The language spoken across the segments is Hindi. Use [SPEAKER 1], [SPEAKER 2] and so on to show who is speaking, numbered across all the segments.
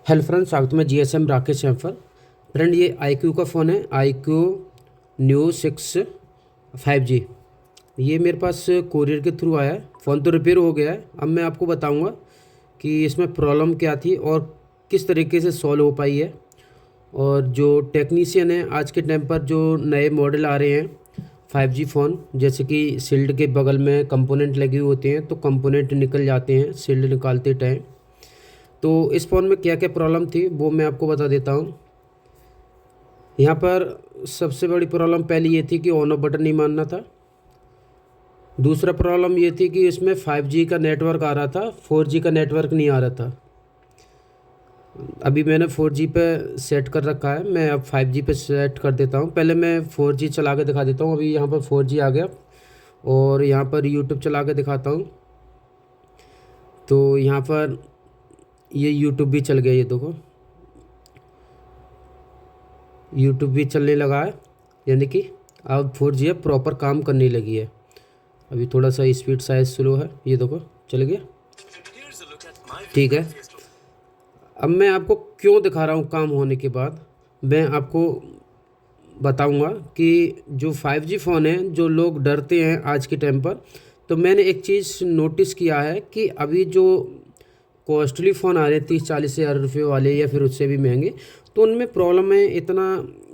[SPEAKER 1] हेलो फ्रेंड, स्वागत है जीएसएम राकेश यहाँ पर। फ्रेंड, ये iQOO का फ़ोन है, iQOO Neo 6 5G। ये मेरे पास कोरियर के थ्रू आया है। फ़ोन तो रिपेयर हो गया है। अब मैं आपको बताऊंगा कि इसमें प्रॉब्लम क्या थी और किस तरीके से सॉल्व हो पाई है। और जो टेक्नीशियन है, आज के टाइम पर जो नए मॉडल आ रहे हैं 5G फ़ोन, जैसे कि शील्ड के बगल में कंपोनेंट लगे हुए होते हैं तो कंपोनेंट निकल जाते हैं शील्ड निकालते टाइम। तो इस फ़ोन में क्या क्या प्रॉब्लम थी वो मैं आपको बता देता हूँ। यहाँ पर सबसे बड़ी प्रॉब्लम पहली ये थी कि ऑन ऑफ बटन नहीं मानना था। दूसरा प्रॉब्लम ये थी कि इसमें 5G का नेटवर्क आ रहा था, 4G का नेटवर्क नहीं आ रहा था। अभी मैंने 4G पे सेट कर रखा है, मैं अब 5G पे सेट कर देता हूँ। पहले मैं 4G चला के दिखा देता हूँ। अभी यहाँ पर 4G आ गया और यहाँ पर यूट्यूब चला के दिखाता हूँ। तो यहाँ पर ये यूट्यूब भी चल गया, ये देखो यूट्यूब भी चलने लगा है, यानी कि अब 4G अब प्रॉपर काम करने लगी है। अभी थोड़ा सा स्पीड साइज स्लो है, ये देखो चल गया, ठीक है। अब मैं आपको क्यों दिखा रहा हूँ काम होने के बाद, मैं आपको बताऊंगा कि जो 5G फ़ोन है, जो लोग डरते हैं आज के टाइम पर, तो मैंने एक चीज़ नोटिस किया है कि अभी जो कॉस्टली फ़ोन आ रहे हैं 30-40 हज़ार रुपये वाले या फिर उससे भी महंगे, तो उनमें प्रॉब्लम है, इतना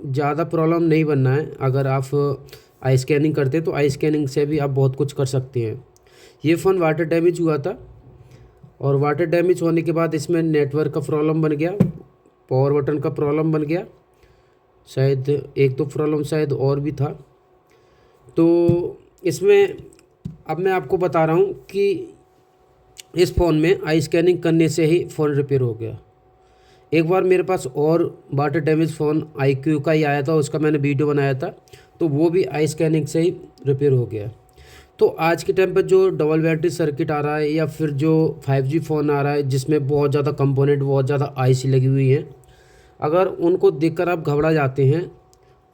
[SPEAKER 1] ज़्यादा प्रॉब्लम नहीं बनना है। अगर आप आई स्कैनिंग करते हैं तो आई स्कैनिंग से भी आप बहुत कुछ कर सकते हैं। ये फ़ोन वाटर डैमेज हुआ था और वाटर डैमेज होने के बाद इसमें नेटवर्क का प्रॉब्लम बन गया, पावर बटन का प्रॉब्लम बन गया, शायद एक दो प्रॉब्लम शायद और भी था। तो इसमें अब मैं आपको बता रहा हूँ कि इस फ़ोन में आई स्कैनिंग करने से ही फ़ोन रिपेयर हो गया। एक बार मेरे पास और वाटर डैमेज फ़ोन iQOO का ही आया था, उसका मैंने वीडियो बनाया था, तो वो भी आई स्कैनिंग से ही रिपेयर हो गया। तो आज के टाइम पर जो डबल बैटरी सर्किट आ रहा है या फिर जो 5G फ़ोन आ रहा है जिसमें बहुत ज़्यादा कंपोनेंट, बहुत ज़्यादा आईसी लगी हुई हैं, अगर उनको देखकर आप घबरा जाते हैं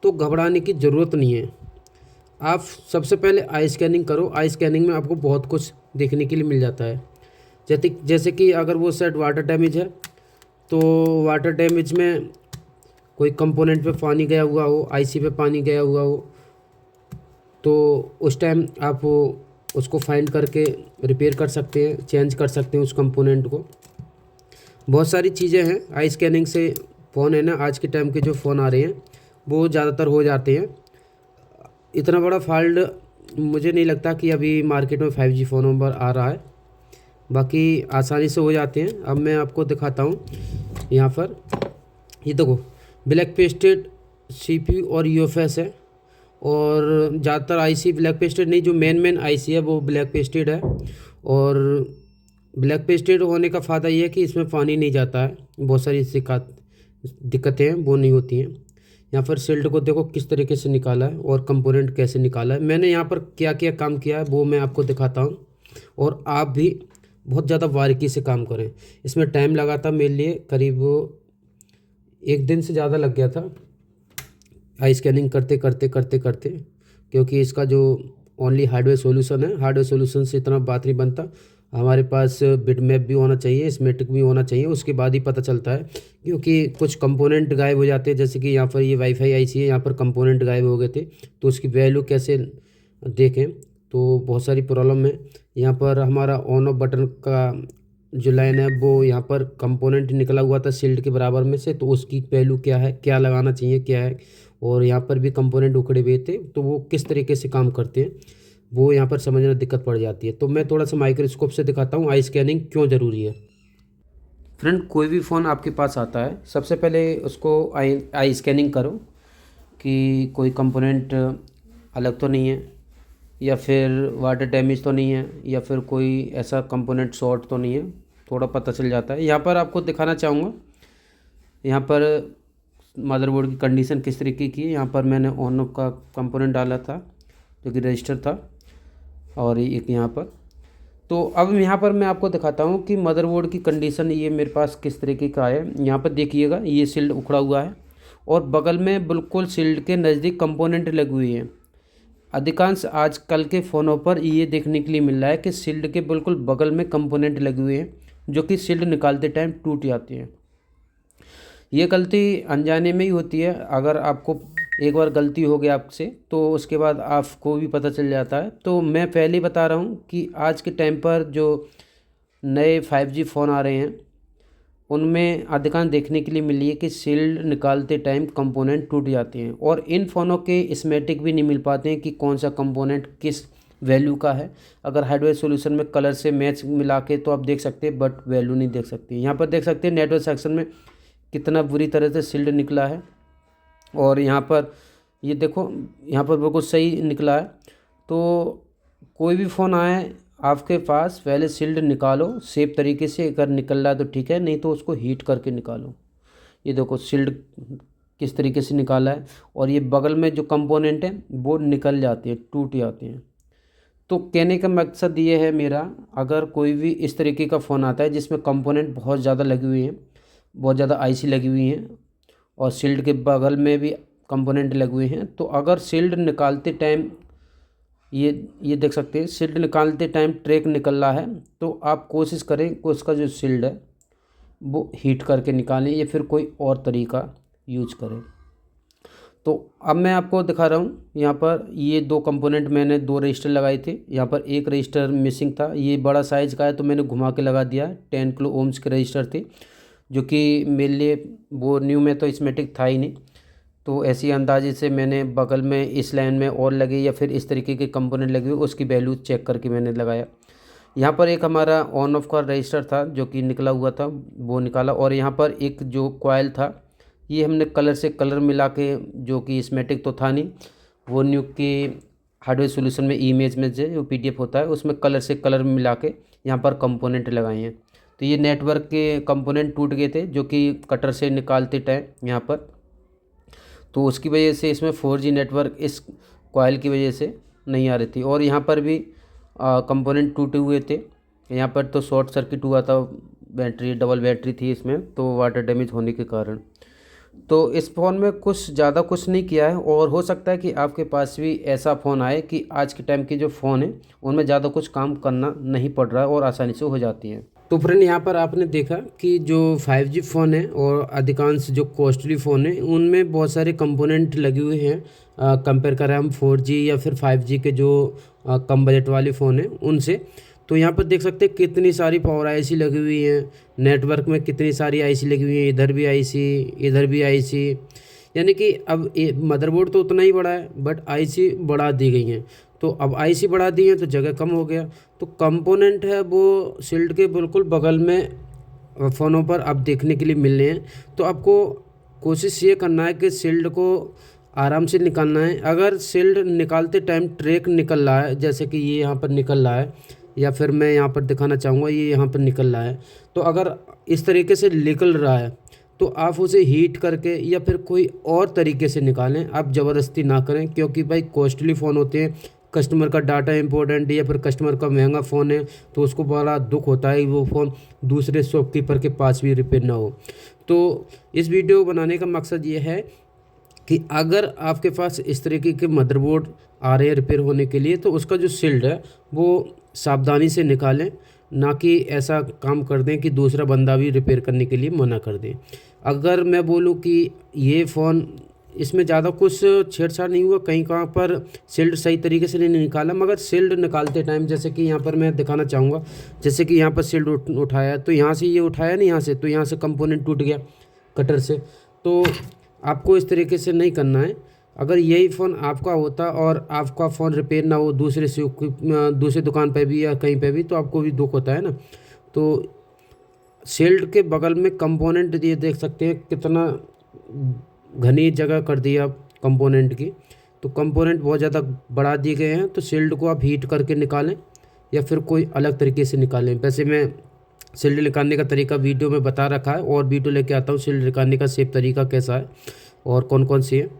[SPEAKER 1] तो घबराने की ज़रूरत नहीं है। आप सबसे पहले आई स्कैनिंग करो। आई स्कैनिंग में आपको बहुत कुछ देखने के लिए मिल जाता है। जैसे कि अगर वो सेट वाटर डैमेज है तो वाटर डैमेज में कोई कंपोनेंट पे पानी गया हुआ हो, आईसी पे पानी गया हुआ हो, तो उस टाइम आप उसको फाइंड करके रिपेयर कर सकते हैं, चेंज कर सकते हैं उस कंपोनेंट को। बहुत सारी चीज़ें हैं आई स्कैनिंग से। फ़ोन है ना, आज के टाइम के जो फ़ोन आ रहे हैं वो ज़्यादातर हो जाते हैं। इतना बड़ा फॉल्ट मुझे नहीं लगता कि अभी मार्केट में 5G फ़ोनों पर आ रहा है, बाकी आसानी से हो जाते हैं। अब मैं आपको दिखाता हूँ। यहाँ पर ये देखो ब्लैक पेस्टेड CPU और UFS है, और ज़्यादातर आईसी ब्लैक पेस्टेड नहीं, जो मेन आईसी है वो ब्लैक पेस्टेड है। और ब्लैक पेस्टेड होने का फ़ायदा ये है कि इसमें पानी नहीं जाता है, बहुत सारी दिक्कतें हैं वो नहीं होती हैं। यहाँ पर शील्ड को देखो किस तरीके से निकाला है और कंपोनेंट कैसे निकाला है। मैंने यहाँ पर क्या क्या काम किया है वो मैं आपको दिखाता हूँ, और आप भी बहुत ज़्यादा बारीकी से काम करें। इसमें टाइम लगा था मेरे लिए, करीब एक दिन से ज़्यादा लग गया था आई स्कैनिंग करते करते करते करते, क्योंकि इसका जो ओनली हार्डवेयर सॉल्यूशन है, हार्डवेयर सॉल्यूशन से इतना बात नहीं बनता। हमारे पास बिटमैप भी होना चाहिए, स्मेटिक भी होना चाहिए, उसके बाद ही पता चलता है। क्योंकि कुछ कंपोनेंट गायब हो जाते हैं, जैसे कि यहाँ पर ये वाईफाई आईसी है, यहाँ पर कंपोनेंट गायब हो गए थे, तो उसकी वैल्यू कैसे देखें, तो बहुत सारी प्रॉब्लम है। यहाँ पर हमारा ऑन ऑफ बटन का जो लाइन है वो यहाँ पर कंपोनेंट निकला हुआ था शील्ड के बराबर में से, तो उसकी वैल्यू क्या है, क्या लगाना चाहिए, क्या है। और यहाँ पर भी कंपोनेंट उखड़े हुए थे, तो वो किस तरीके से काम करते हैं वो यहाँ पर समझना दिक्कत पड़ जाती है। तो मैं थोड़ा सा माइक्रोस्कोप से दिखाता हूँ आई स्कैनिंग क्यों ज़रूरी है। फ्रेंड, कोई भी फ़ोन आपके पास आता है, सबसे पहले उसको आई स्कैनिंग करो कि कोई कंपोनेंट अलग तो नहीं है, या फिर वाटर डैमेज तो नहीं है, या फिर कोई ऐसा कंपोनेंट शॉर्ट तो नहीं है, थोड़ा पता चल जाता है। यहाँ पर आपको दिखाना चाहूँगा, यहाँ पर मदरबोर्ड की कंडीशन किस तरीके की है। यहाँ पर मैंने ऑन ऑफ का कंपोनेंट डाला था जो कि रजिस्टर था, और एक यहाँ पर। तो अब यहाँ पर मैं आपको दिखाता हूँ कि मदरबोर्ड की कंडीशन ये मेरे पास किस तरीके का है। यहाँ पर देखिएगा ये शील्ड उखड़ा हुआ है और बगल में बिल्कुल शील्ड के नज़दीक कंपोनेंट लगी हुई है। अधिकांश आजकल के फ़ोनों पर ये देखने के लिए मिल रहा है कि शील्ड के बिल्कुल बगल में कंपोनेंट लगे हुए हैं, जो कि शील्ड निकालते टाइम टूट जाते हैं। ये गलती अनजाने में ही होती है। अगर आपको एक बार गलती हो गई आपसे तो उसके बाद आपको भी पता चल जाता है। तो मैं पहले ही बता रहा हूँ कि आज के टाइम पर जो नए 5G फ़ोन आ रहे हैं उनमें अधिकांश देखने के लिए मिली है कि शील्ड निकालते टाइम कंपोनेंट टूट जाते हैं और इन फ़ोनों के स्कीमेटिक भी नहीं मिल पाते हैं कि कौन सा कंपोनेंट किस वैल्यू का है। अगर हार्डवेयर सॉल्यूशन में कलर से मैच मिला के तो आप देख सकते हैं, बट वैल्यू नहीं देख सकते। यहाँ पर देख सकते हैं नेटवर्क सेक्शन में कितना बुरी तरह से शील्ड निकला है और यहाँ पर ये देखो, यहाँ पर बिल्कुल सही निकला है। तो कोई भी फ़ोन आए आपके पास पहले शील्ड निकालो सेफ तरीके से। अगर निकल रहा है तो ठीक है, नहीं तो उसको हीट करके निकालो। ये देखो शील्ड किस तरीके से निकाला है और ये बगल में जो कंपोनेंट है वो निकल जाते हैं, टूट जाते हैं। तो कहने का मकसद ये है मेरा, अगर कोई भी इस तरीके का फ़ोन आता है जिसमें कंपोनेंट बहुत ज़्यादा लगी हुई हैं, बहुत ज़्यादा आईसी लगी हुई हैं और शील्ड के बगल में भी कंपोनेंट लगे हुए हैं, तो अगर शील्ड निकालते टाइम ये देख सकते हैं शील्ड निकालते टाइम ट्रैक निकल रहा है, तो आप कोशिश करें कि उसका जो शील्ड है वो हीट करके निकालें या फिर कोई और तरीका यूज करें। तो अब मैं आपको दिखा रहा हूँ, यहाँ पर ये दो कंपोनेंट मैंने 2 रजिस्टर लगाए थे। यहाँ पर एक रजिस्टर मिसिंग था, ये बड़ा साइज़ का है तो मैंने घुमा के लगा दिया। 10 किलो ओम्स के रजिस्टर थे जो कि मेरे लिए वो न्यू में तो स्कीमेटिक था ही नहीं, तो ऐसी अंदाजे से मैंने बगल में इस लाइन में और लगे या फिर इस तरीके के कंपोनेंट लगे हुए उसकी वैल्यू चेक करके मैंने लगाया। यहाँ पर एक हमारा ऑन ऑफ का रजिस्टर था जो कि निकला हुआ था, वो निकाला। और यहाँ पर एक जो कॉइल था ये हमने कलर से कलर मिला के, जो कि स्कीमेटिक तो था नहीं, वो न्यू की हार्डवेयर सॉल्यूशन में इमेज में जो PDF होता है उसमें कलर से कलर मिला के यहाँ पर कंपोनेंट लगाए हैं। तो ये नेटवर्क के कंपोनेंट टूट गए थे जो कि कटर से निकालते टाइम यहाँ पर, तो उसकी वजह से इसमें 4G नेटवर्क इस कॉइल की वजह से नहीं आ रही थी। और यहाँ पर भी कंपोनेंट टूटे हुए थे। यहाँ पर तो शॉर्ट सर्किट हुआ था, बैटरी डबल बैटरी थी इसमें, तो वाटर डैमेज होने के कारण। तो इस फ़ोन में कुछ ज़्यादा कुछ नहीं किया है और हो सकता है कि आपके पास भी ऐसा फ़ोन आए कि आज के टाइम के जो फ़ोन है उनमें ज़्यादा कुछ काम करना नहीं पड़ रहा है और आसानी से हो जाती है। तो फ्रेंड यहाँ पर आपने देखा कि जो 5G फ़ोन है और अधिकांश जो कॉस्टली फ़ोन है उनमें बहुत सारे कंपोनेंट लगे हुए हैं कंपेयर करें हम 4G या फिर 5G के जो कम बजट वाले फ़ोन हैं उनसे। तो यहाँ पर देख सकते हैं कितनी सारी पावर आईसी लगी हुई हैं, नेटवर्क में कितनी सारी आईसी लगी हुई हैं, इधर भी आईसी इधर भी आईसी। यानी कि अब मदरबोर्ड तो उतना ही बड़ा है बट आईसी बढ़ा दी गई हैं। तो अब आईसी बढ़ा दी हैं तो जगह कम हो गया। तो कंपोनेंट है वो शील्ड के बिल्कुल बगल में फ़ोनों पर अब देखने के लिए मिल रहे हैं। तो आपको कोशिश ये करना है कि शील्ड को आराम से निकालना है। अगर शील्ड निकालते टाइम ट्रैक निकल रहा है, जैसे कि ये यहाँ पर निकल रहा है या फिर मैं यहाँ पर दिखाना चाहूँगा ये यहाँ पर निकल रहा है, तो अगर इस तरीके से निकल रहा है तो आप उसे हीट करके या फिर कोई और तरीके से निकालें। आप ज़बरदस्ती ना करें क्योंकि भाई कॉस्टली फ़ोन होते हैं, कस्टमर का डाटा इंपॉर्टेंट है या फिर कस्टमर का महंगा फ़ोन है तो उसको बड़ा दुख होता है वो फ़ोन दूसरे शॉपकीपर के पास भी रिपेयर ना हो। तो इस वीडियो बनाने का मकसद ये है कि अगर आपके पास इस तरीके के मदरबोर्ड आ रहे हैं रिपेयर होने के लिए तो उसका जो शील्ड है वो सावधानी से निकालें, ना कि ऐसा काम कर दें कि दूसरा बंदा भी रिपेयर करने के लिए मना कर दें। अगर मैं बोलूँ कि ये फ़ोन इसमें ज़्यादा कुछ छेड़छाड़ नहीं हुआ, कहीं कहाँ पर शील्ड सही तरीके से नहीं निकाला, मगर शील्ड निकालते टाइम जैसे कि यहाँ पर मैं दिखाना चाहूँगा, जैसे कि यहाँ पर शील्ड उठाया तो यहाँ से ये उठाया नहीं, यहाँ से तो यहाँ से कंपोनेंट टूट गया कटर से। तो आपको इस तरीके से नहीं करना है। अगर यही फ़ोन आपका होता और आपका फ़ोन रिपेयर ना हो दूसरे दुकान पे भी या कहीं पे भी, तो आपको भी दुख होता है ना। तो शील्ड के बगल में कंपोनेंट ये देख सकते हैं कितना घनी जगह कर दिया कंपोनेंट की। तो कंपोनेंट बहुत ज़्यादा बढ़ा दिए गए हैं, तो शील्ड को आप हीट करके निकालें या फिर कोई अलग तरीके से निकालें। वैसे मैं शील्ड निकालने का तरीका वीडियो में बता रखा है और वीडियो लेके आता हूँ शील्ड निकालने का सेफ तरीका कैसा है और कौन कौन सी है।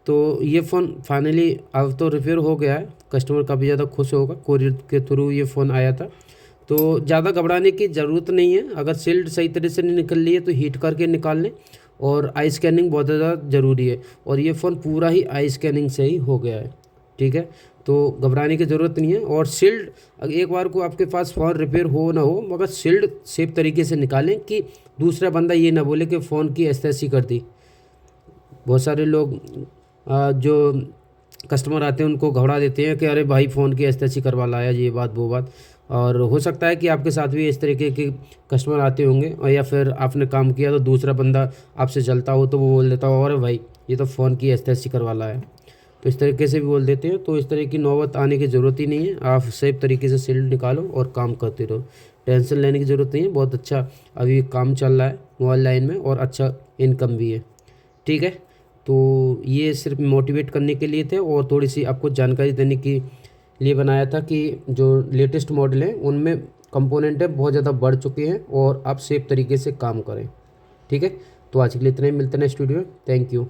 [SPEAKER 1] तो ये फ़ोन फाइनली अब तो रिपेयर हो गया है, कस्टमर काफ़ी ज़्यादा खुश होगा। कोरियर के थ्रू ये फ़ोन आया था, तो ज़्यादा घबराने की ज़रूरत नहीं है। अगर शील्ड सही तरह से नहीं निकल रही है तो हीट करके निकाल लें। और आई स्कैनिंग बहुत ज़्यादा ज़रूरी है और ये फ़ोन पूरा ही आई स्कैनिंग से ही हो गया है। ठीक। ठीक है, तो घबराने की ज़रूरत नहीं है। और शील्ड एक बार को आपके पास फ़ोन रिपेयर हो ना हो, मगर शील्ड सेफ तरीके से निकालें कि दूसरा बंदा ये ना बोले कि फ़ोन की ऐसी कर दी। बहुत सारे लोग जो कस्टमर आते हैं उनको घबरा देते हैं कि अरे भाई फ़ोन की ऐसी करवा लाया, ये बात वो बात। और हो सकता है कि आपके साथ भी इस तरीके के कस्टमर आते होंगे, और या फिर आपने काम किया तो दूसरा बंदा आपसे जलता हो तो वो बोल देता हो अरे भाई ये तो फ़ोन की ऐसी करवा लाया, तो इस तरीके से भी बोल देते हैं। तो इस तरह की नौबत आने की ज़रूरत ही नहीं है। आप सेफ तरीके से शील्ड निकालो और काम करते रहो, टेंशन लेने की ज़रूरत नहीं है। बहुत अच्छा अभी काम चल रहा है मोबाइल लाइन में और अच्छा इनकम भी है, ठीक है। तो ये सिर्फ मोटिवेट करने के लिए थे और थोड़ी सी आपको जानकारी देने के लिए बनाया था कि जो लेटेस्ट मॉडल है उनमें कंपोनेंट है बहुत ज़्यादा बढ़ चुके हैं और आप सेफ तरीके से काम करें, ठीक है। तो आज के लिए इतना ही, मिलते हैं नेक्स्ट वीडियो में। Thank you.